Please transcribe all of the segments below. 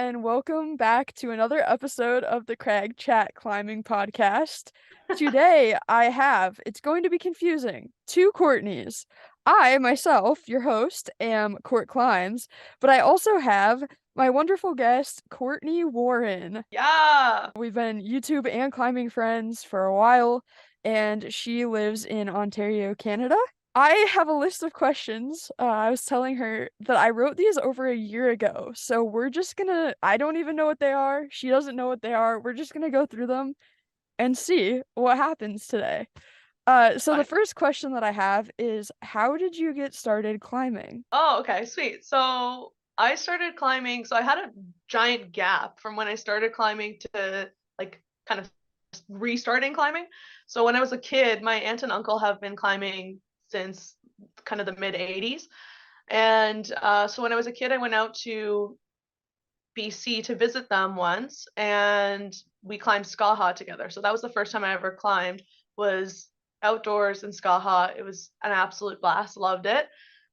and welcome back to another episode of the Crag Chat Climbing Podcast. Today, it's going to be confusing, two Courtneys. I, myself, your host, am Court Climbs, but I also have my wonderful guest, Courtney Warren. Yeah. We've been YouTube and climbing friends for a while, and she lives in Ontario, Canada. I have a list of questions. I was telling her that I wrote these over a year ago, so I don't even know what they are. She doesn't know what they are. We're just gonna go through them and see what happens today. So the Fine. first question that I have is, how did you get started climbing? Oh, okay, sweet. So I started climbing. So I had a giant gap from when I started climbing to like kind of restarting climbing. So when I was a kid, my aunt and uncle have been climbing since kind of the mid 80s. And so when I was a kid, I went out to BC to visit them once, and we climbed Skaha together. So that was the first time I ever climbed, was outdoors in Skaha. It was an absolute blast. Loved it.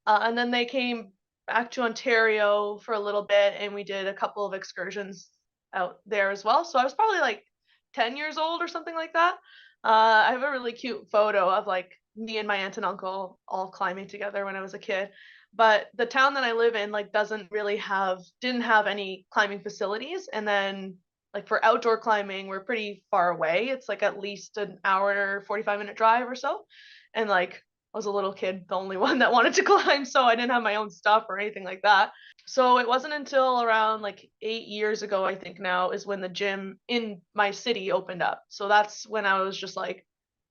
And then they came back to Ontario for a little bit, and we did a couple of excursions out there as well. So I was probably like 10 years old or something like that. I have a really cute photo of like me and my aunt and uncle all climbing together when I was a kid. But the town that I live in like didn't have any climbing facilities. And then like for outdoor climbing, we're pretty far away. It's like at least an hour, 45-minute drive or so. And like I was a little kid, the only one that wanted to climb, so I didn't have my own stuff or anything like that. So it wasn't until around like 8 years ago, I think now, is when the gym in my city opened up. So that's when I was just like,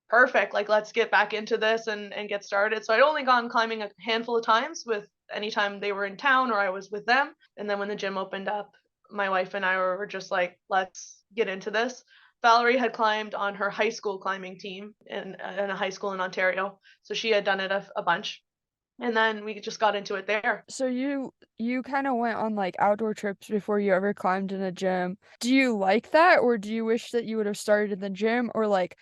perfect, like let's get back into this and get started. So I'd only gone climbing a handful of times, with anytime they were in town or I was with them. And then when the gym opened up, my wife and I were just like, let's get into this. Valerie had climbed on her high school climbing team in a high school in Ontario, so she had done it a bunch, and then we just got into it there. So you kind of went on like outdoor trips before you ever climbed in a gym. Do you like that, or do you wish that you would have started in the gym, or like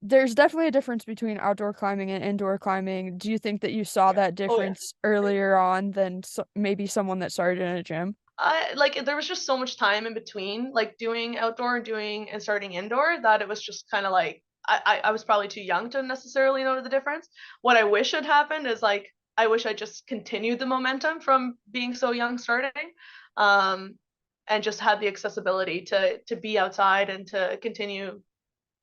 there's definitely a difference between outdoor climbing and indoor climbing. Do you think that you saw that Oh yeah. difference earlier on than maybe someone that started in a gym? I like there was just so much time in between, like doing outdoor and doing and starting indoor, that it was just kind of like I was probably too young to necessarily know the difference. What I wish had happened is like I wish I just continued the momentum from being so young starting, um, and just had the accessibility to be outside and to continue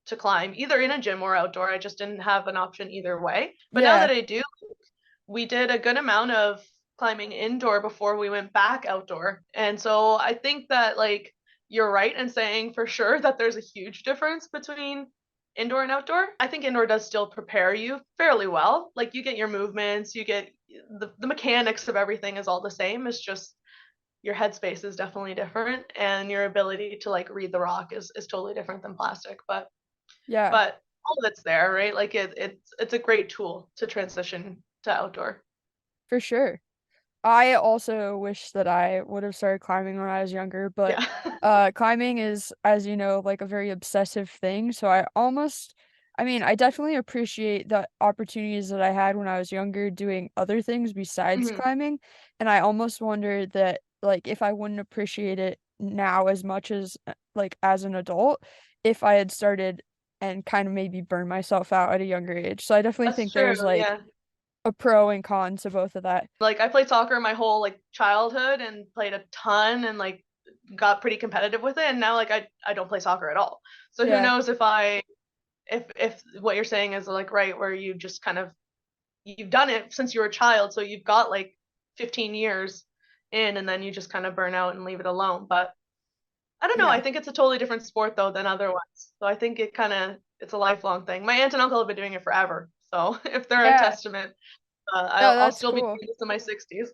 to climb either in a gym or outdoor. I just didn't have an option either way. But now Yeah, that I do, we did a good amount of climbing indoor before we went back outdoor. And so I think that like you're right in saying for sure that there's a huge difference between indoor and outdoor. I think indoor does still prepare you fairly well. Like you get your movements, you get the mechanics of everything is all the same. It's just your headspace is definitely different, and your ability to like read the rock is totally different than plastic. yeah, But all of it's there, right? Like it's a great tool to transition to outdoor. for sure. I also wish that I would have started climbing when I was younger, but Yeah. climbing is, as you know, like a very obsessive thing. So I mean, I definitely appreciate the opportunities that I had when I was younger doing other things besides Mhm. climbing. And I almost wonder that, like, if I wouldn't appreciate it now as much as, like, as an adult, if I had started and kind of maybe burn myself out at a younger age. So I definitely That's think true, there's like yeah. a pro and con to both of that. Like, I played soccer my whole, like, childhood and played a ton and, like, got pretty competitive with it, and now, like, I don't play soccer at all. So who Yeah. knows if what you're saying is, like, right, where you just kind of you've done it since you were a child, so you've got, like, 15 years in, and then you just kinda burn out and leave it alone. But I don't know, Yeah. I think it's a totally different sport, though, than other ones. So I think it's a lifelong thing. My aunt and uncle have been doing it forever, so if they're a Yeah. testament, No, I'll that's still be cool. doing this in my 60s.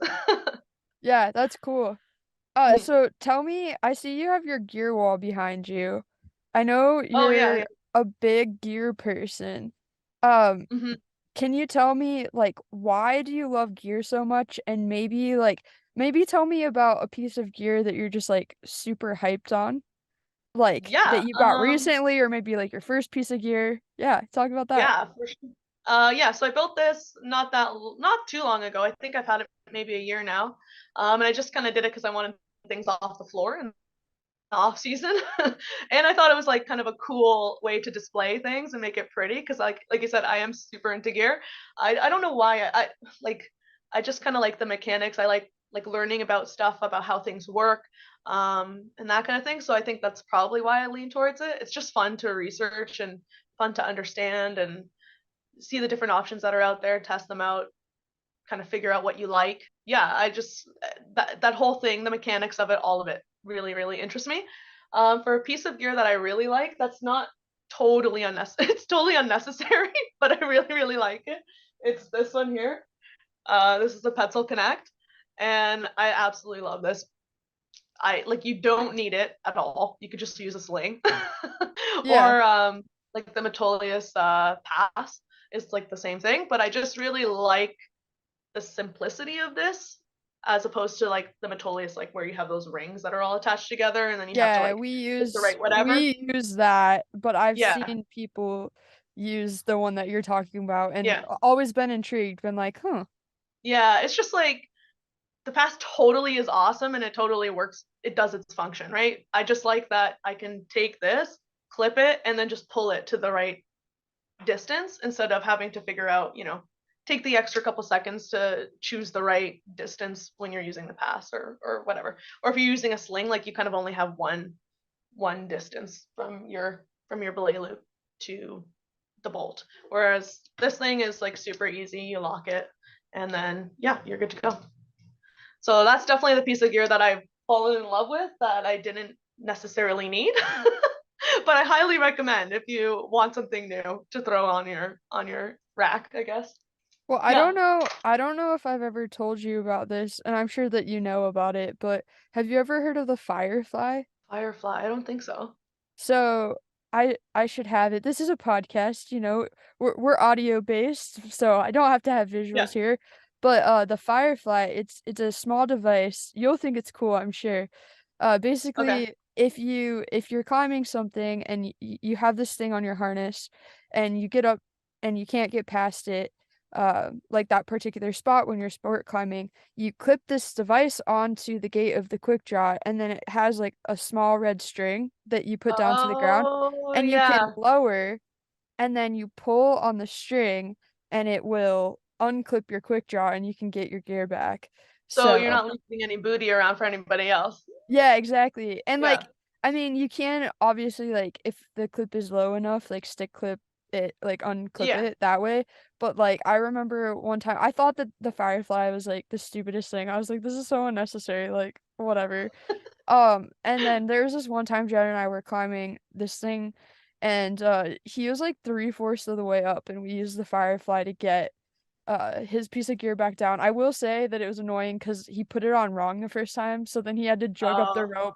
Yeah, that's cool. Mhm. So tell me, I see you have your gear wall behind you. I know Oh, yeah, yeah. you're a big gear person. Um, Mhm. can you tell me, like, why do you love gear so much? And maybe tell me about a piece of gear that you're just like super hyped on, like that Yeah, you got recently, or maybe like your first piece of gear. Yeah, talk about that. yeah, for sure. Yeah, so I built this not too long ago. I think I've had it maybe a year now. And I just kinda did it because I wanted things off the floor, and off season. And I thought it was like kind of a cool way to display things and make it pretty because like I said, I am super into gear. I don't know why like I just kind of like the mechanics. I like learning about stuff about how things work, and that kind of thing. So I think that's probably why I lean towards it. It's just fun to research and fun to understand and see the different options that are out there, test them out, kind of figure out what you like. Yeah, I just that whole thing, the mechanics of it, all of it, really really interests me. For a piece of gear that I really like, that's not totally unnecessary. It's totally unnecessary, but I really really like it. It's this one here. This is the Petzl Connect, and I absolutely love this. I like you don't need it at all. You could just use a sling, Yeah. or like the Metolius Pass is like the same thing. But I just really like the simplicity of this as opposed to like the Metolius, like where you have those rings that are all attached together and then you have to Yeah, like hit the right whatever. we use that, but I've Yeah, seen people use the one that you're talking about and yeah, always been intrigued, been like, huh. yeah. It's just like the pass totally is awesome and it totally works. It does its function, right? I just like that I can take this, clip it, and then just pull it to the right distance instead of having to figure out, take the extra couple seconds to choose the right distance when you're using the pass or whatever. Or if you're using a sling, like you kind of only have one distance from your belay loop to the bolt. Whereas this thing is like super easy. You lock it and then yeah, you're good to go. So that's definitely the piece of gear that I've fallen in love with that I didn't necessarily need. But I highly recommend if you want something new to throw on your rack, I guess. Well, Yeah. I don't know if I've ever told you about this, and I'm sure that you know about it, but have you ever heard of the Firefly? Firefly, I don't think so. So I should have it. This is a podcast, we're audio based, so I don't have to have Yeah. visuals here. But the Firefly, it's a small device. You'll think it's cool, I'm sure. Okay. Basically, if you're climbing something and you have this thing on your harness and you get up and you can't get past it, like that particular spot when you're sport climbing, you clip this device onto the gate of the quick draw, and then it has like a small red string that you put down to the ground, Oh and you can yeah. lower, and then you pull on the string, and it will unclip your quick draw, and you can get your gear back. So you're So not leaving any booty around for anybody else. yeah, exactly. And Yeah. like, I mean, you can obviously like if the clip is low enough, like stick clip it, like unclip Yeah. it that way. But like I remember one time I thought that the Firefly was like the stupidest thing. I was like, this is so unnecessary, like whatever. And then there was this one time Jed and I were climbing this thing and he was like 3/4 of the way up and we used the Firefly to get his piece of gear back down. I will say that it was annoying because he put it on wrong the first time, so then he had to jug up the Oh rope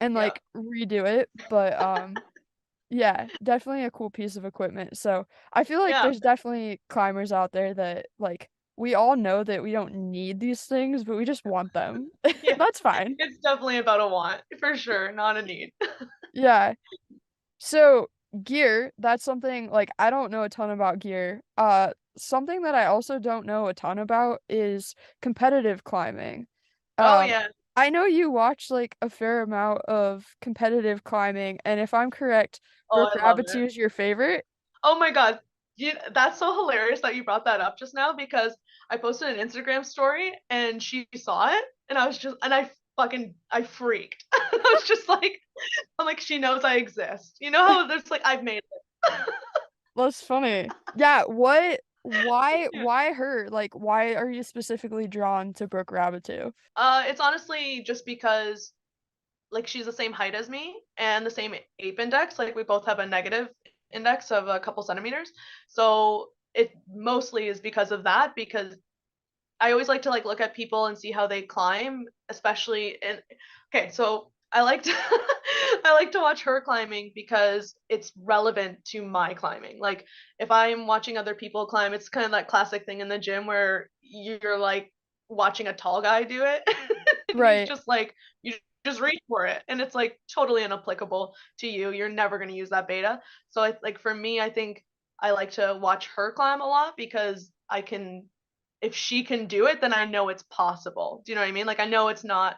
and yeah. like redo it. But yeah, definitely a cool piece of equipment. So I feel like Yeah. there's definitely climbers out there that like we all know that we don't need these things, but we just want them. Yeah. That's fine. It's definitely about a want for sure, not a need. Yeah. So gear, that's something like I don't know a ton about gear. Something that I also don't know a ton about is competitive climbing. Oh Um, yeah. I know you watch like a fair amount of competitive climbing, and if I'm correct, Oh, Brooke I love Rabbitue it. is your favorite? Oh my God. That's so hilarious that you brought that up just now because I posted an Instagram story and she saw it and I freaked. I was just like, I'm like, she knows I exist. You know how there's like, I've made it. That's funny. Yeah, Yeah. why her? Like, why are you specifically drawn to Brooke Rabbitue? It's honestly just because like she's the same height as me and the same ape index. Like we both have a negative index of a couple centimeters. So it mostly is because of that, because I always like to like look at people and see how they climb, especially in okay, so I like to I like to watch her climbing because it's relevant to my climbing. Like if I'm watching other people climb, it's kind of that classic thing in the gym where you're like watching a tall guy do it and he's Right. just like you just reach for it and it's like totally inapplicable to you. You're never going to use that beta. So like for me, I think I like to watch her climb a lot because I can if she can do it, then I know it's possible. Do you know what I mean? Like I know it's not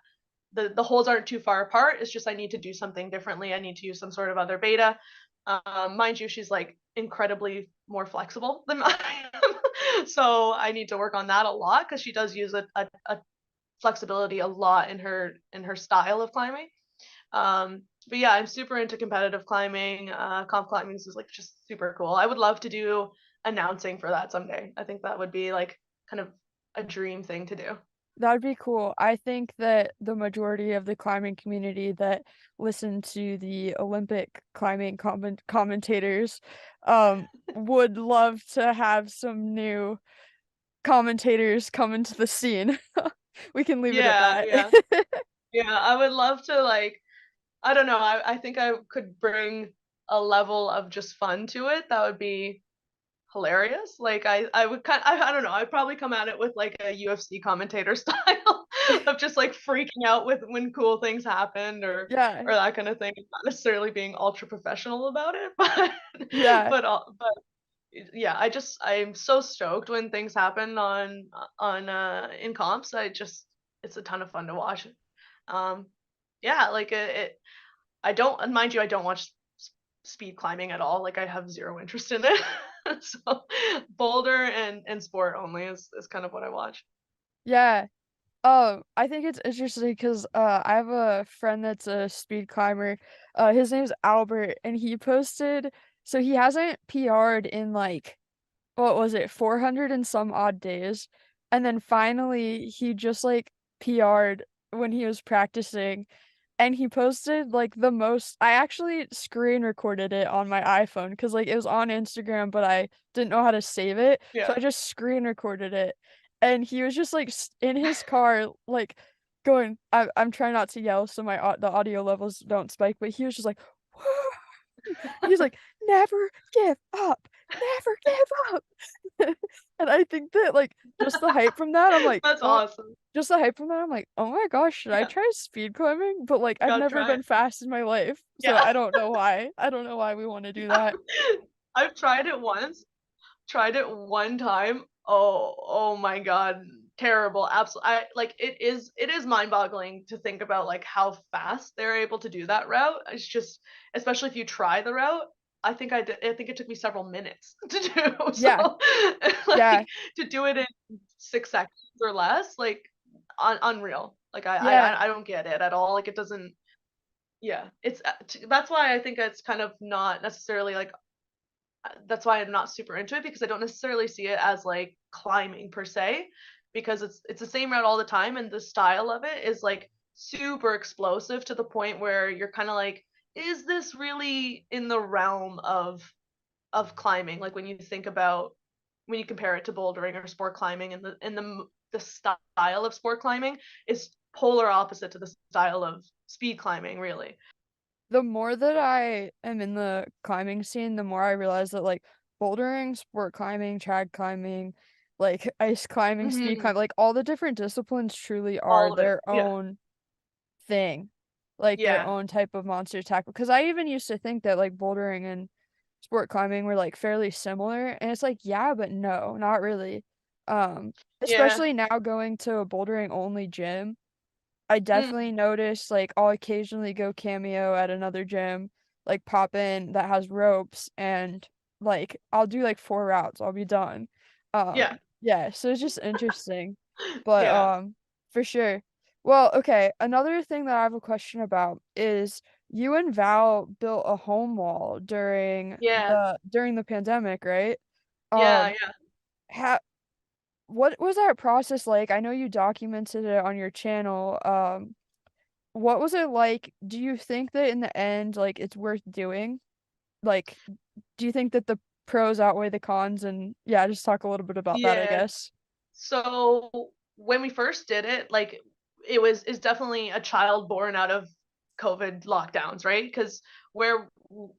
the holds aren't too far apart. It's just I need to do something differently. I need to use some sort of other beta. Mind you, she's like incredibly more flexible than I am. So I need to work on that a lot because she does use a flexibility a lot in her style of climbing. But yeah, I'm super into competitive climbing. Comp climbing is like just super cool. I would love to do announcing for that someday. I think that would be like kind of a dream thing to do. That'd be cool. I think that the majority of the climbing community that listen to the Olympic climbing commentators would love to have some new commentators come into the scene. We can leave it at Yeah, that. yeah. Yeah, I would love to like I don't know, I think I could bring a level of just fun to it that would be hilarious. Like I would I don't know, I'd probably come at it with like a UFC commentator style of just like freaking out with when cool things happened Yeah, or that kind of thing. Not necessarily being ultra professional about it, but yeah, but yeah, I'm so stoked when things happen on in comps. It's a ton of fun to watch. Um yeah, like it I don't and mind you, I don't watch speed climbing at all. Like I have zero interest in it. So boulder and sport only is kind of what I watch. yeah. I think it's interesting because I have a friend that's a speed climber. His name's Albert, and he posted. So he hasn't PR'd in like what was it, 400 and some odd days. And then finally he just like PR'd when he was practicing and he posted like the most I actually screen recorded it on my iPhone because like it was on Instagram, but I didn't know how to save it. So Yeah. I just screen recorded it. And he was just like in his car, like going, I'm trying not to yell so the audio levels don't spike, but he was just like, he's like, "Never give up, never give up." And I think that, like, just the hype from that, I'm like, That's "Oh," awesome. just the hype from that, I'm like, "Oh my gosh, should I Yeah, try speed climbing?" But, like, I've gotta never try been it. fast in my life, so Yeah. I don't know why. I don't know why we wanna do that. I've tried it once. Tried it one time. Oh my god, terrible. Absolutely. I like it is mind-boggling to think about like how fast they're able to do that route. It's just especially if you try the route. I think it took me several minutes to do. Yeah, So yeah, like to do it in 6 seconds or less, like unreal. Like yeah, I don't get it at all. Like it doesn't yeah, that's why I think it's kind of not necessarily like that's why I'm not super into it because I don't necessarily see it as like climbing per se because it's the same route all the time and the style of it is like super explosive to the point where you're kind of like is this really in the realm of climbing like when you think about when you compare it to bouldering or sport climbing and the style of sport climbing is polar opposite to the style of speed climbing really. the more that I am in the climbing scene, the more I realize that, like, bouldering, sport climbing, trad climbing, like, ice climbing, speed Mhm. climbing, like, all the different disciplines truly are All of it. their Yeah. own thing, like their Yeah. own type of monster tackle. Because I even used to think that, like, bouldering and sport climbing were, like, fairly similar, and it's like, yeah, but no, not really. Um, Yeah. Especially now going to a bouldering only gym, I Mm. definitely notice, like, I'll occasionally go cameo at another gym, like, pop in that has ropes, and, like, I'll do, like, 4 routes, I'll be done. Yeah. Yeah, so it's just interesting, but, Yeah. for sure. Well, okay, another thing that I have a question about is you and Val built a home wall Yeah. during the pandemic, right? Yeah, Um, yeah. ha what was that process like? I know you documented it on your channel, what was it like? Do you think that in the end, like, it's worth doing? Like, do you think that the pros outweigh the cons? And yeah, just talk a little bit about that, I Yeah. guess. So when we first did it, like it's definitely a child born out of COVID lockdowns, right? Because where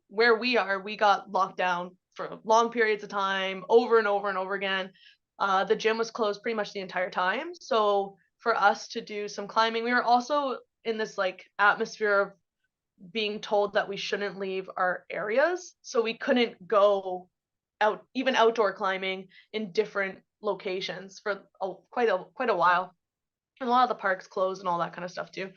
we are, we got locked down for long periods of time, over and over and over again. The gym was closed pretty much the entire time. So for us to do some climbing, we were also in this like atmosphere of being told that we shouldn't leave our areas. So we couldn't go out even outdoor climbing in different locations for quite a while. and a lot of the parks closed and all that kind of stuff too.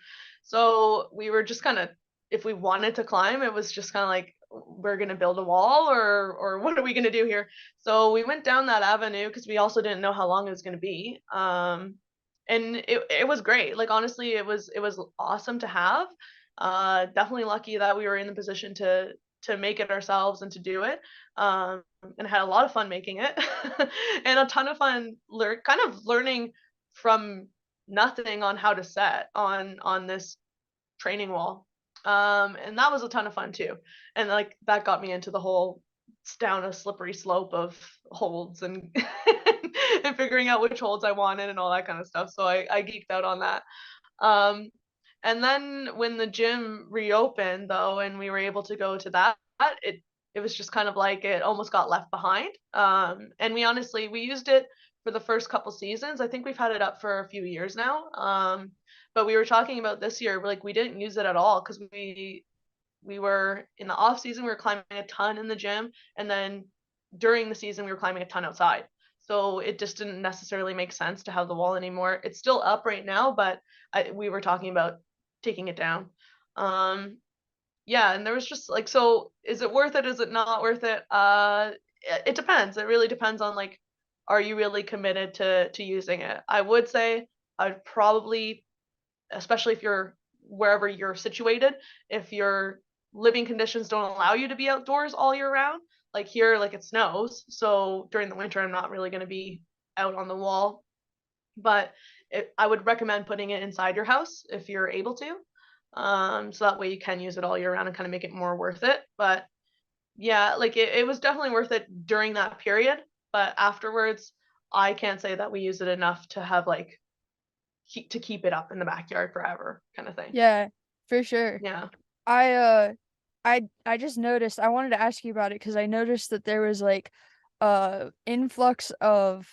So we were just kind of, if we wanted to climb, it was just kind of like, we're gonna build a wall, or what are we gonna do here? So we went down that avenue because we also didn't know how long it was gonna be. And it was great. Like honestly, it was awesome to have. Definitely lucky that we were in the position to make it ourselves and to do it. And had a lot of fun making it, and a ton of fun kind of learning from nothing on how to set on this training wall. And that was a ton of fun too. And like that got me into the whole down a slippery slope of holds and and figuring out which holds I wanted and all that kind of stuff. So I geeked out on that. Um, and then when the gym reopened though, and we were able to go to that, it was just kind of like it almost got left behind. And we used it for the first couple seasons. I think we've had it up for a few years now. But we were talking about this year, like we didn't use it at all because we were in the off season, we were climbing a ton in the gym, and then during the season we were climbing a ton outside. So it just didn't necessarily make sense to have the wall anymore. It's still up right now, but we were talking about taking it down. Yeah, and there was just like, so is it worth it? Is it not worth it? It depends. It really depends on like, are you really committed to using it? I would say I'd probably, especially if you're wherever you're situated, if your living conditions don't allow you to be outdoors all year round, like here, like it snows, so during the winter I'm not really going to be out on the wall. But I would recommend putting it inside your house if you're able to, so that way you can use it all year round and kind of make it more worth it. But yeah, like it was definitely worth it during that period, but afterwards I can't say that we use it enough to have like to keep it up in the backyard forever kind of thing. Yeah, for sure. Yeah. I uh I just noticed, I wanted to ask you about it because I noticed that there was like influx of,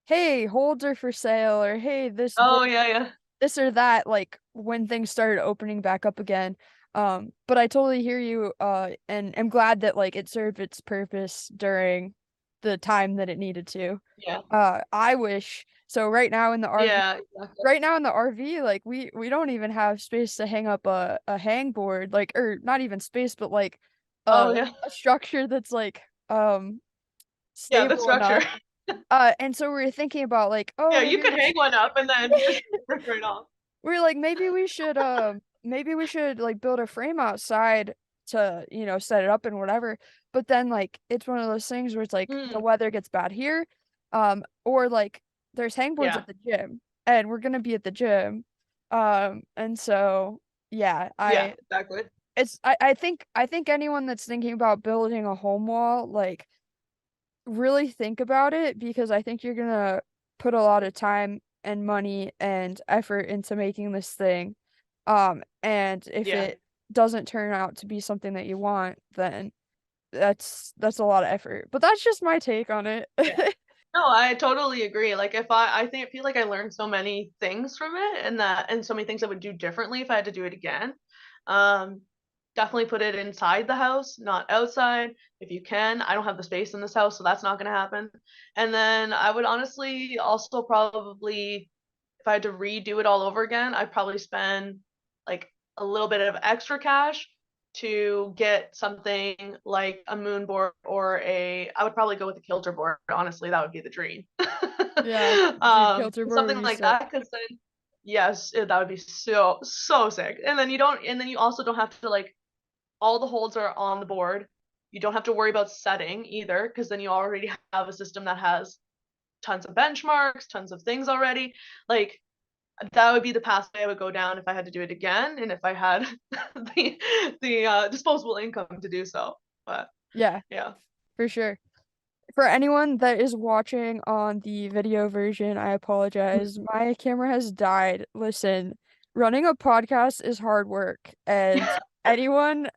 hey, holds are for sale, or hey, Oh yeah, yeah. this or that, like when things started opening back up again. But I totally hear you, and am glad that like it served its purpose during the time that it needed to. Yeah. I wish so Yeah, exactly. right now in the RV, like we don't even have space to hang up a hangboard, like, or not even space, but like Oh yeah. a structure that's like Yeah, the stable structure. enough. And so we were thinking about like, oh, Yeah, you maybe could we hang should one up and then just rip right off. we're like, maybe we should like build a frame outside to, set it up and whatever. But then like it's one of those things where it's like the Mm, weather gets bad here. Or like there's hangboards yeah. at the gym and we're gonna be at the gym. And so yeah, Yeah, exactly. I think anyone that's thinking about building a home wall, like really think about it, because I think you're gonna put a lot of time and money and effort into making this thing. And if Yeah. it doesn't turn out to be something that you want, then that's a lot of effort. But that's just my take on it. Yeah. No, I totally agree. Like if I feel like I learned so many things from it, and so many things I would do differently if I had to do it again. Um, Definitely put it inside the house, not outside if you can. I don't have the space in this house, so that's not going to happen. And then I would honestly also probably, if I had to redo it all over again, I'd probably spend like a little bit of extra cash to get something like a moon board, or I would probably go with a kilter board. Honestly, that would be the dream. Yeah, dude, kilter board would Something be like sick. that, because then yes, that would be so sick. And then you also don't have to like, all the holds are on the board. You don't have to worry about setting either, because then you already have a system that has tons of benchmarks, tons of things already. Like that would be the pathway I would go down if I had to do it again, and if I had the disposable income to do so. But Yeah, yeah. for sure. For anyone that is watching on the video version, I apologize. My camera has died. Listen, running a podcast is hard work, and anyone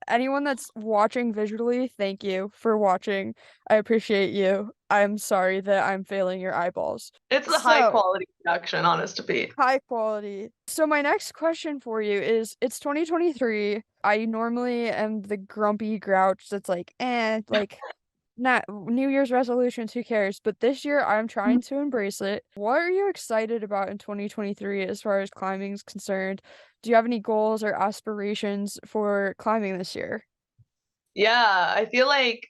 that's watching visually, thank you for watching. I appreciate you. I'm sorry that I'm failing your eyeballs. It's a high So, quality production, honest to be. high quality. So my next question for you is, it's 2023. I normally am the grumpy grouch that's like, like not New Year's resolutions, who cares? But this year I'm trying to embrace it. What are you excited about in 2023 as far as climbing is concerned? Do you have any goals or aspirations for climbing this year? Yeah, I feel like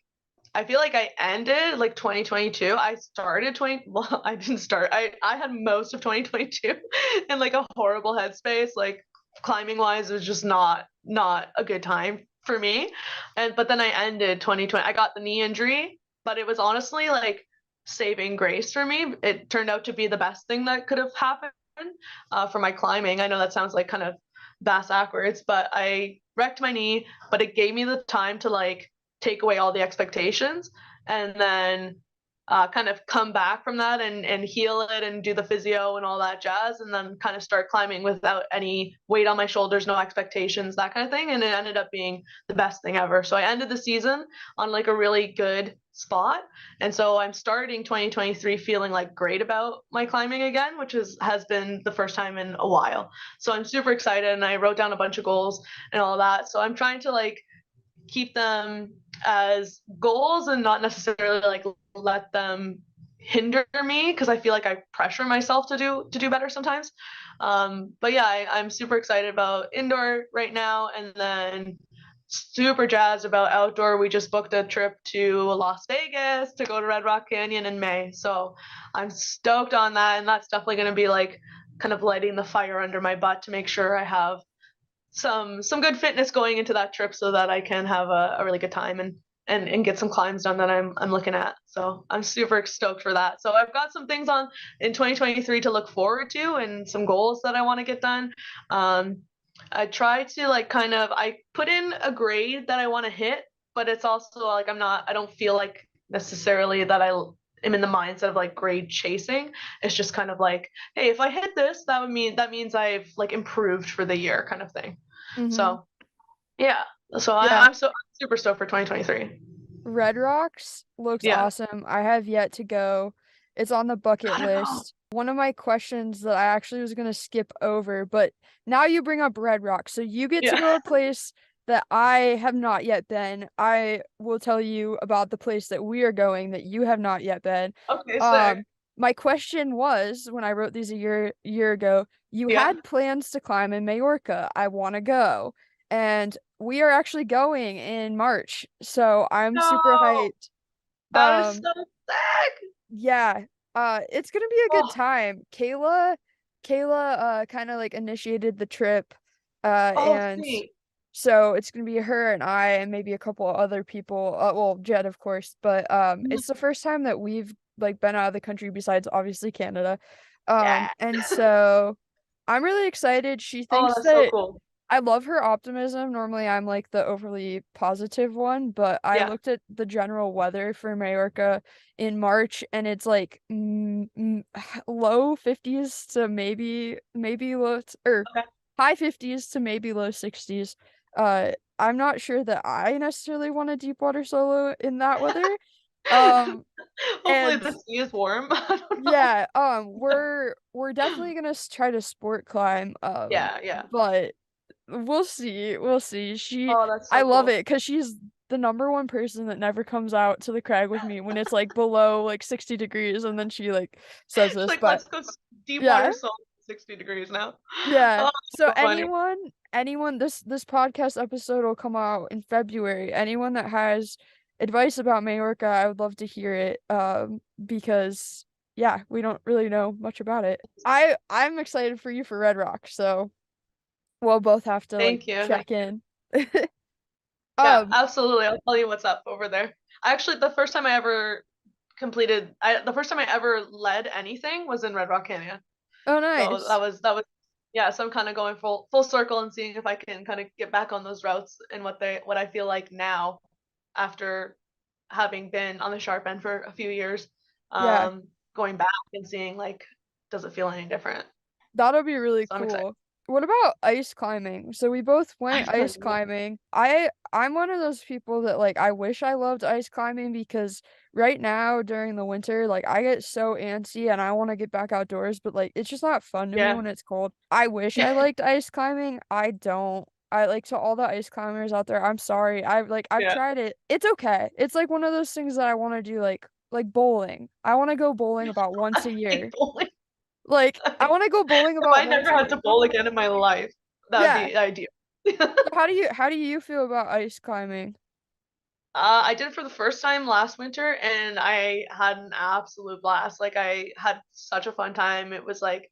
I ended like 2022. I started 20 well, I didn't start. I had most of 2022 in like a horrible headspace. Like climbing wise, it was just not a good time for me. And but then I ended 2020. I got the knee injury, but it was honestly like saving grace for me. It turned out to be the best thing that could have happened for my climbing. I know that sounds like kind of bass backwards, but I wrecked my knee, but it gave me the time to like take away all the expectations and then kind of come back from that and heal it and do the physio and all that jazz and then kind of start climbing without any weight on my shoulders, no expectations, that kind of thing. And it ended up being the best thing ever. So I ended the season on like a really good spot. And so I'm starting 2023 feeling like great about my climbing again, which has been the first time in a while. So I'm super excited and I wrote down a bunch of goals and all that. So I'm trying to like keep them as goals and not necessarily like let them hinder me because I feel like I pressure myself to do better sometimes. But yeah, I'm super excited about indoor right now, and then super jazzed about outdoor. We just booked a trip to Las Vegas to go to Red Rock Canyon in May, so I'm stoked on that, and that's definitely going to be like kind of lighting the fire under my butt to make sure I have some good fitness going into that trip so that I can have a really good time and get some climbs done that I'm looking at. So I'm super stoked for that. So I've got some things on in 2023 to look forward to and some goals that I want to get done. I try to like kind of I put in a grade that I want to hit, but it's also like I don't feel like necessarily that I am in the mindset of like grade chasing. It's just kind of like, hey, if I hit this, that means I've like improved for the year kind of thing. Mm-hmm. So yeah. So Yeah. I'm super stoked for 2023. Red Rocks looks Yeah. awesome. I have yet to go. It's on the bucket I don't know. list. One of my questions that I actually was gonna skip over, but now you bring up Red Rocks, so you get to Yeah. go a place that I have not yet been. I will tell you about the place that we are going that you have not yet been. Okay, sick. Um, my question was when I wrote these a year ago, you Yeah. had plans to climb in Majorca. I want to go. And we are actually going in March, so I'm super No, hyped. that is Um, so sick. yeah, it's gonna be a good Oh, time. Kayla, kind of like initiated the trip, oh, and sweet. so it's gonna be her and I and maybe a couple other people. Well, Jed, of course, but it's the first time that we've like been out of the country besides obviously Canada. Yeah. And so I'm really excited. She Oh, thinks that's so that cool. I love her optimism. Normally, I'm like the overly positive one, but I Yeah. looked at the general weather for Majorca in March, and it's like low 50s to maybe or Okay. high 50s to maybe low 60s. I'm not sure that I necessarily want a deep water solo in that weather. Um, Hopefully and the sea is warm. I don't know. yeah, we're definitely gonna try to sport climb. Yeah, yeah. But we'll see. We'll see. Oh, that's I so love cool. it because she's the number one person that never comes out to the crag with me when it's like below like 60 degrees, and then she like says She's this. like, But let's go deep yeah, water salt 60 degrees now. yeah. Oh, So so funny. anyone, this podcast episode will come out in February. Anyone that has advice about Majorca, I would love to hear it. Because yeah, we don't really know much about it. I'm excited for you for Red Rock, so we'll both have to like Thank you. Thank check you. in. Yeah, Um, absolutely. I'll tell you what's up over there. Actually, the first time I ever led anything was in Red Rock Canyon. oh So nice. that was yeah, so I'm kind of going full circle and seeing if I can kind of get back on those routes and what I feel like now after having been on the sharp end for a few years, Yeah, going back and seeing like does it feel any different? that'll be really So I'm excited. cool. What about ice climbing? So we both went Ice ice climbing. climbing. I'm one of those people that like I wish I loved ice climbing because right now during the winter, like I get so antsy and I want to get back outdoors, but like it's just not fun to me Yeah. when it's cold. I wish I liked ice climbing. I don't. I like to all the ice climbers out there, I'm sorry. I've Yeah. tried it. It's okay. It's like one of those things that I wanna do like bowling. I wanna go bowling about once I a hate year. bowling. Like, I If wanna go bowling about I once never a had to year. bowl again in my life, that would Yeah. be ideal. So how do you feel about ice climbing? I did it for the first time last winter and I had an absolute blast. Like I had such a fun time. It was like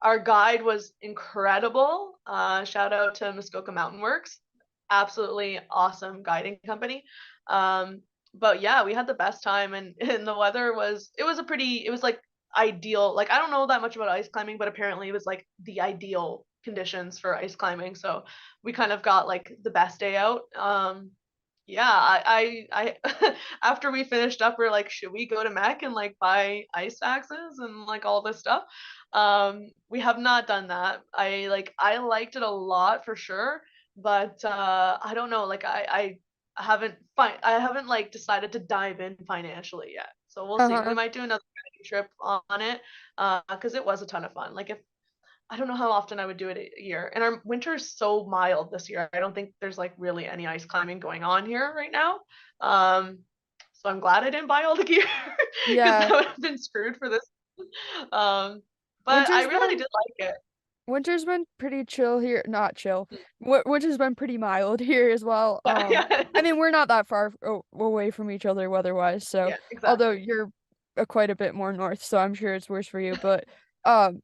our guide was incredible. Shout out to Muskoka Mountain Works. Absolutely awesome guiding company. Um, but yeah, we had the best time and the weather was it was like ideal. Like I don't know that much about ice climbing, but apparently it was like the ideal conditions for ice climbing. So we kind of got like the best day out. Yeah, I after we finished up, we're like, should we go to Mac and like buy ice axes and like all this stuff? We have not done that. I liked it a lot for sure, but I don't know, like I haven't like decided to dive in financially yet. So we'll see. We Uh-huh. might do another trip on it, because it was a ton of fun. Like if I don't know how often I would do it a year. And our winter is so mild this year. I don't think there's like really any ice climbing going on here right now. Um, so I'm glad I didn't buy all the gear because I Yeah. would have been screwed for this. Um, but I Winter's really been did like it. Winter's been pretty chill here, not chill. Winter's been pretty mild here as well. Yeah, yeah, I mean, we're not that far away from each other weather-wise, so yeah, although exactly. you're quite a bit more north, so I'm sure it's worse for you. But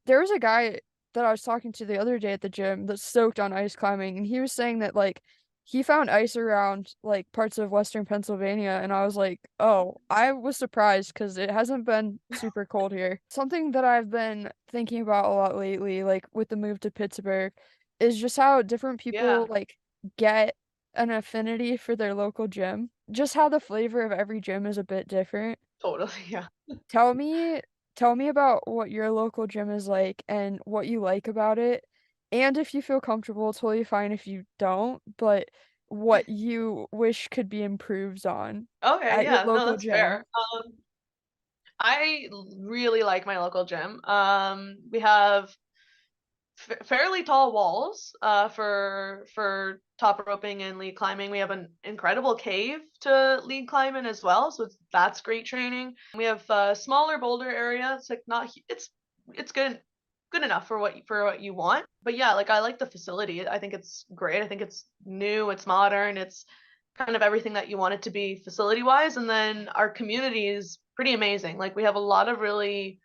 there was a guy that I was talking to the other day at the gym that's stoked on ice climbing, and he was saying that like he found ice around like parts of Western Pennsylvania, and I was like, oh, I was surprised because it hasn't been super cold here. Something that I've been thinking about a lot lately, like with the move to Pittsburgh, is just how different people Yeah, like get an affinity for their local gym. Just how the flavor of every gym is a bit different. totally. Yeah. Tell me tell me about what your local gym is like and what you like about it. And if you feel comfortable, totally fine if you don't, but what you wish could be improved on Okay, at your yeah, no, local that's gym. fair. Really like my local gym. We have fairly tall walls for top roping and lead climbing. We have an incredible cave to lead climb in as well, so that's great training. We have a smaller boulder area. It's like not it's good enough for what you want. But yeah, like I like the facility. I think it's great. I think it's new, it's modern, it's kind of everything that you want it to be facility wise. And then our community is pretty amazing. Like we have a lot of really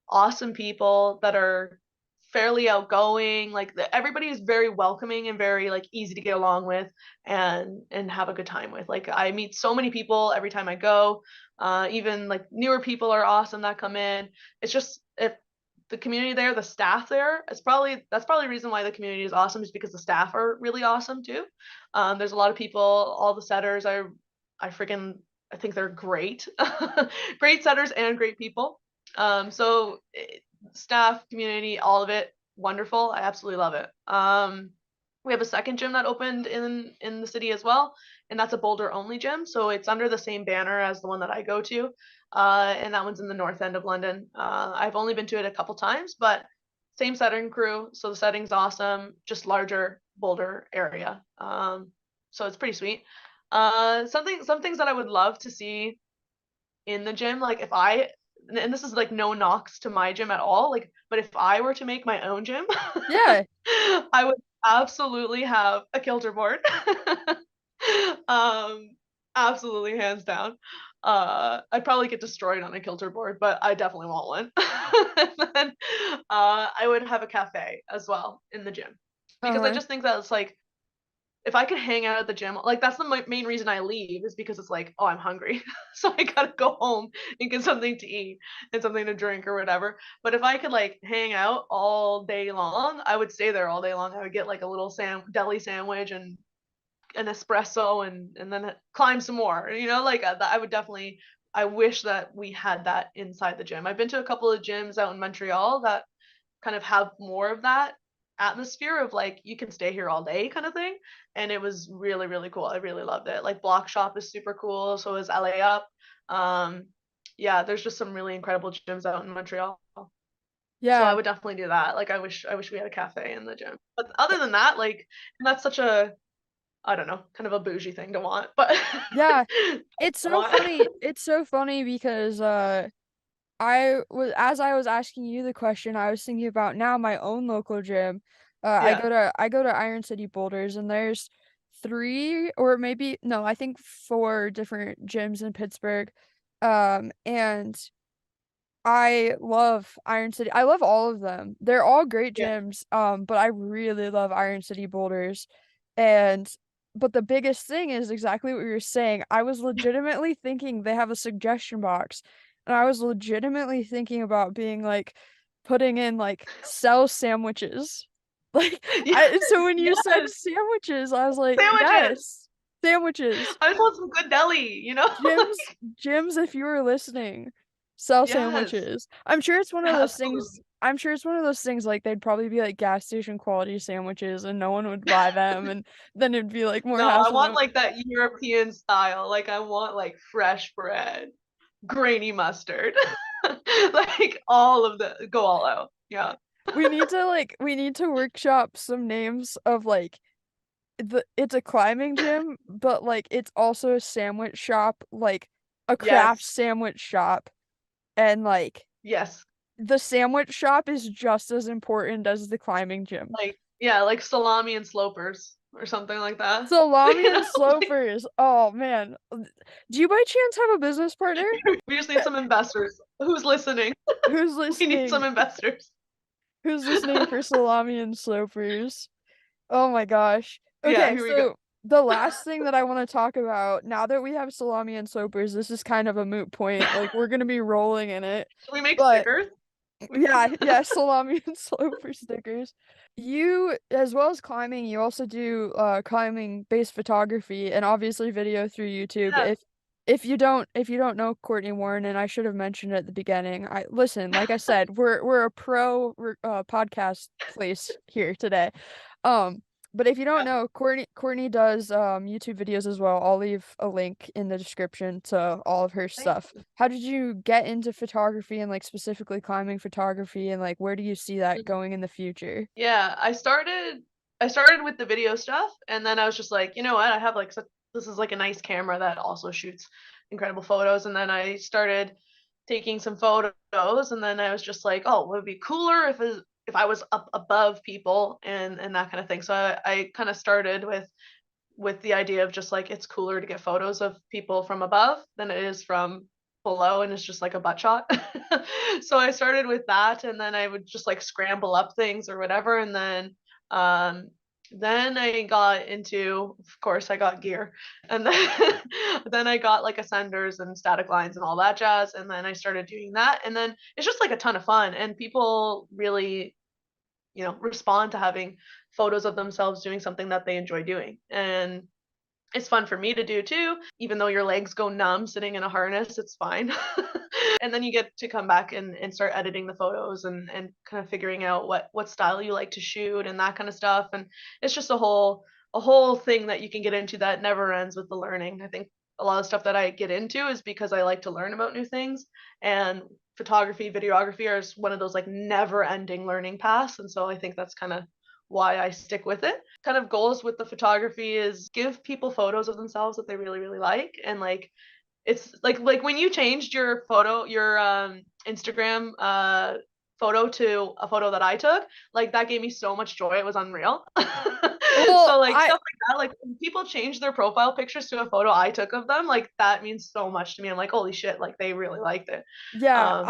awesome people that are fairly outgoing. Like everybody is very welcoming and very like easy to get along with and have a good time with. Like I meet so many people every time I go. Even like newer people are awesome that come in. It's just if the community there, the staff there, that's probably the reason why the community is awesome is because the staff are really awesome too. There's a lot of people, all the setters are I freaking I think they're great. Great setters and great people. So staff, community, all of it, wonderful. I absolutely love it. We have a second gym that opened in the city as well, and that's a Boulder only gym. So it's under the same banner as the one that I go to, and that one's in the north end of London. I've only been to it a couple times, but same setting crew, so the setting's awesome. Just larger Boulder area. So it's pretty sweet. Some things that I would love to see in the gym, like if I and this is like no knocks to my gym at all, like but if I were to make my own gym, Yeah. I would absolutely have a kilter board. um Absolutely hands down. I'd probably get destroyed on a kilter board, but I definitely want one. And then I would have a cafe as well in the gym because I Uh-huh. just think that it's like if I could hang out at the gym, like that's the main reason I leave is because it's like, oh, I'm hungry. So I gotta go home and get something to eat and something to drink or whatever. But if I could like hang out all day long, I would stay there all day long. I would get like a little deli sandwich and an espresso and then climb some more. You know, like I would definitely. I wish that we had that inside the gym. I've been to a couple of gyms out in Montreal that kind of have more of that atmosphere of like you can stay here all day kind of thing, and it was really really cool. I really loved it. Like Block Shop is super cool, so is LA Up. um yeah, there's just some really incredible gyms out in Montreal. So I Yeah. would definitely do that. Like I wish we had a cafe in the gym. But other than that, like and that's such a I don't know, kind of a bougie thing to want, but Yeah. It's I so want. funny. It's so funny because I was asking you the question, I was thinking about now my own local gym. Yeah. I go to Iron City Boulders, and there's three or maybe no, I think four different gyms in Pittsburgh. And I love Iron City. I love all of them. They're all great Yeah. gyms. But I really love Iron City Boulders. And but the biggest thing is exactly what you were saying. I was legitimately thinking they have a suggestion box. And I was legitimately thinking about being like putting in like sell sandwiches. Like Yeah. I so when you said Yes. sandwiches, I was like, Sandwiches. yes, sandwiches. I just want some good deli, you know? Gyms, Like gyms, if you were listening, sell yes. sandwiches. I'm sure it's one of those things. Absolutely. I'm sure it's one of those things like they'd probably be like gas station quality sandwiches and no one would buy them and then it'd be like more No, I hassle want than like that European style. Like I want like fresh bread, grainy mustard. Like all of the go all out. Yeah. we need to workshop some names of like it's a climbing gym, but like it's also a sandwich shop, like a craft Yes. sandwich shop and like Yes. the sandwich shop is just as important as the climbing gym. Like yeah, like salami and slopers or something like that. Salami You and know, like, Slopers. Oh man. Do you by chance have a business partner? we just need some investors. Who's listening? Who's We need some listening? investors. Who's listening for Salami and Slopers? Oh my gosh. Yeah, Okay, here we go. so the last thing that I want to talk about, now that we have Salami and Slopers, this is kind of a moot point. Like we're gonna be rolling in it. Can we make But stickers? yeah, yeah, salami and sloper stickers. You, as well as climbing, you also do climbing based photography and obviously video through YouTube. Yeah. If you don't know Courtney Warren, and I should have mentioned it at the beginning, I listen, like I said, we're a pro podcast place here today. Um, but if you don't Yeah. know, Courtney does YouTube videos as well. I'll leave a link in the description to all of her Thank stuff. How did you get into photography and like specifically climbing photography and like where do you see that you. going in the future? Yeah, I started with the video stuff and then I was just like, you know what? I have like such, this is like a nice camera that also shoots incredible photos and then I started taking some photos and then I was just like, oh, would it be cooler if I was up above people and that kind of thing. So I kind of started with the idea of just like it's cooler to get photos of people from above than it is from below and it's just like a butt shot. So I started with that and then I would just like scramble up things or whatever and um then I got into of course I got gear and then then I got like ascenders and static lines and all that jazz and then I started doing that and then it's just like a ton of fun and people really respond to having photos of themselves doing something that they enjoy doing. And it's fun for me to do too, even though your legs go numb sitting in a harness, it's fine. And then you get to come back and start editing the photos and kind of figuring out what style you like to shoot and that kind of stuff. And it's just a whole thing that you can get into that never ends with the learning. I think a lot of stuff that I get into is because I like to learn about new things and photography, videography are one of those like never ending learning paths. And so I think that's kind of why I stick with it. Kind of goals with the photography is give people photos of themselves that they really, really like. And like it's like when you changed your photo, your Instagram photo to a photo that I took, like that gave me so much joy. It was unreal. Well, So like I stuff like that, like when people change their profile pictures to a photo I took of them, like that means so much to me. I'm like, holy shit, like they really liked it. yeah,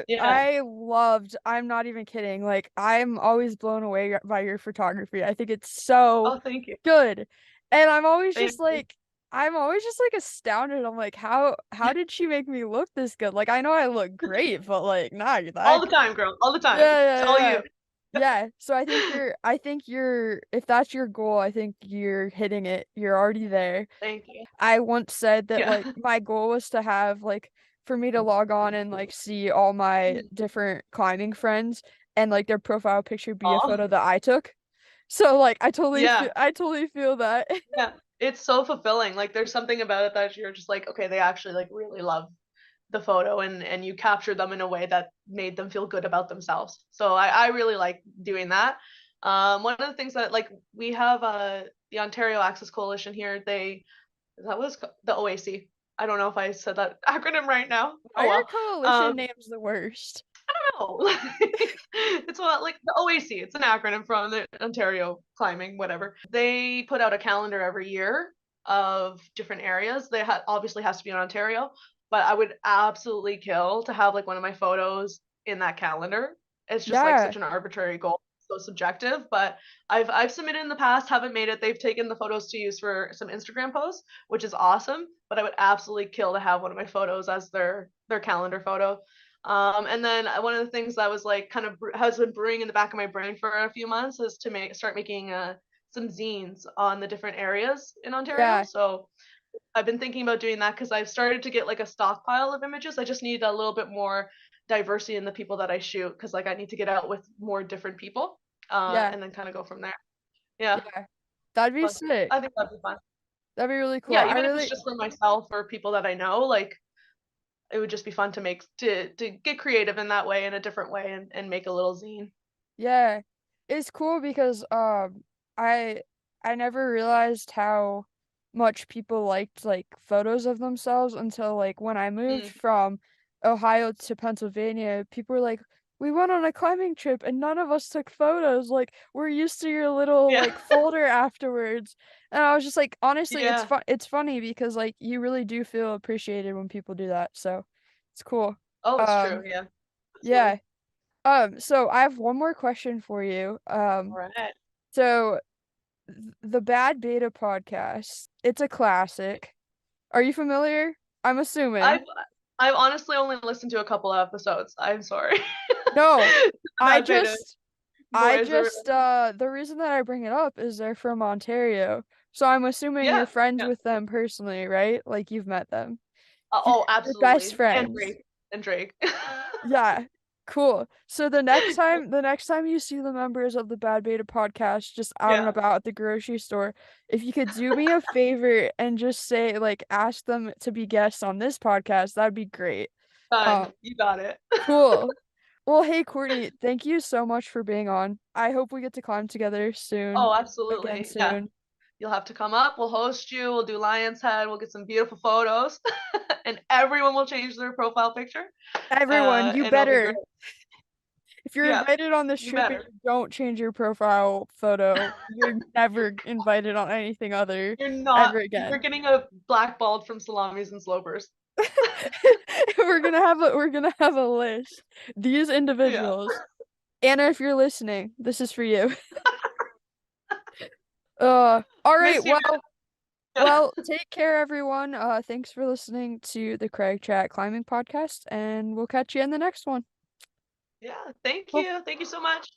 Yeah. I loved, I'm not even kidding. Like I'm always blown away by your photography. I think it's so Oh, thank you. good. And Thank you. I'm always just like astounded. I'm like, how did she make me look this good? Like I know I look great, but like, nah, you're All that the good. time, girl. All the time. It's Yeah, all yeah, you. yeah. Yeah. So I think you're if that's your goal, I think you're hitting it. You're already there. Thank you. I once said that Yeah. like my goal was to have like for me to log on and like see all my different climbing friends and like their profile picture be a Oh, photo that I took. So like yeah. I totally feel that. Yeah. It's so fulfilling. Like there's something about it that you're just like, okay, they actually like really love the photo and you captured them in a way that made them feel good about themselves. So I really like doing that. One of the things that like we have the Ontario Access Coalition here, that was the OAC. I don't know if I said that acronym right now. Why Oh are well. coalition names the worst? No. It's what like the OAC. It's an acronym from the Ontario Climbing, whatever. They put out a calendar every year of different areas. They obviously has to be in Ontario, but I would absolutely kill to have like one of my photos in that calendar. It's just like Yeah, such an arbitrary goal, so subjective. But I've submitted in the past, haven't made it. They've taken the photos to use for some Instagram posts, which is awesome. But I would absolutely kill to have one of my photos as their calendar photo. And then one of the things that was like kind of has been brewing in the back of my brain for a few months is to start making some zines on the different areas in Ontario. yeah, So I've been thinking about doing that because I've started to get like a stockpile of images. I just need a little bit more diversity in the people that I shoot because like I need to get out with more different people yeah, and then kind of go from there. Yeah, yeah. That'd be but sick. I think that'd be fun. That'd be really cool. Yeah, I even if it's really, just for myself or people that I know, like it would just be fun to to get creative in that way in a different way and make a little zine. yeah. It's cool because I I never realized how much people liked like photos of themselves until like when I moved Mm, from Ohio to Pennsylvania, people were like, "We went on a climbing trip and none of us took photos. Like, we're used to your little yeah. like folder afterwards." And I was just like, honestly, Yeah. it's funny because like you really do feel appreciated when people do that. So it's cool. Oh, it's true. Um, Yeah. yeah. Absolutely. So I have one more question for you. All right. So the Bad Beta podcast, it's a classic. Are you familiar? I'm assuming. I've I've honestly only listened to a couple of episodes. I'm sorry. No, The I Bad Beta just, I boys are just, the reason that I bring it up is they're from Ontario. So I'm assuming you're yeah, friends yeah. with them personally, right? Like you've met them. Oh, You're best absolutely. And friends. Drake. And Drake. Yeah, cool. So the next time you see the members of the Bad Beta podcast just out and Yeah, about at the grocery store, if you could do me a favor and just say like ask them to be guests on this podcast, that'd be great. done. Um, You got it. cool. Well, hey Courtney, thank you so much for being on. I hope we get to climb together soon, Oh, again absolutely. Yeah. soon. You'll have to come up. We'll host you. We'll do Lion's Head. We'll get some beautiful photos. And everyone will change their profile picture. Everyone, you And it'll be great. better. If you're Yeah, invited on this you trip and better. you don't change your profile photo, you're never invited on anything other You're ever not. You're again. getting a blackballed from Salamis and Slopers. We're gonna have a list. These Yeah. individuals. Anna, if you're listening, this is for you. All right, Miss you. Yeah. take care everyone. Thanks for listening to the Crag Chat Climbing Podcast, and we'll catch you in the next one. Yeah. Thank Hope you. Thank you so much.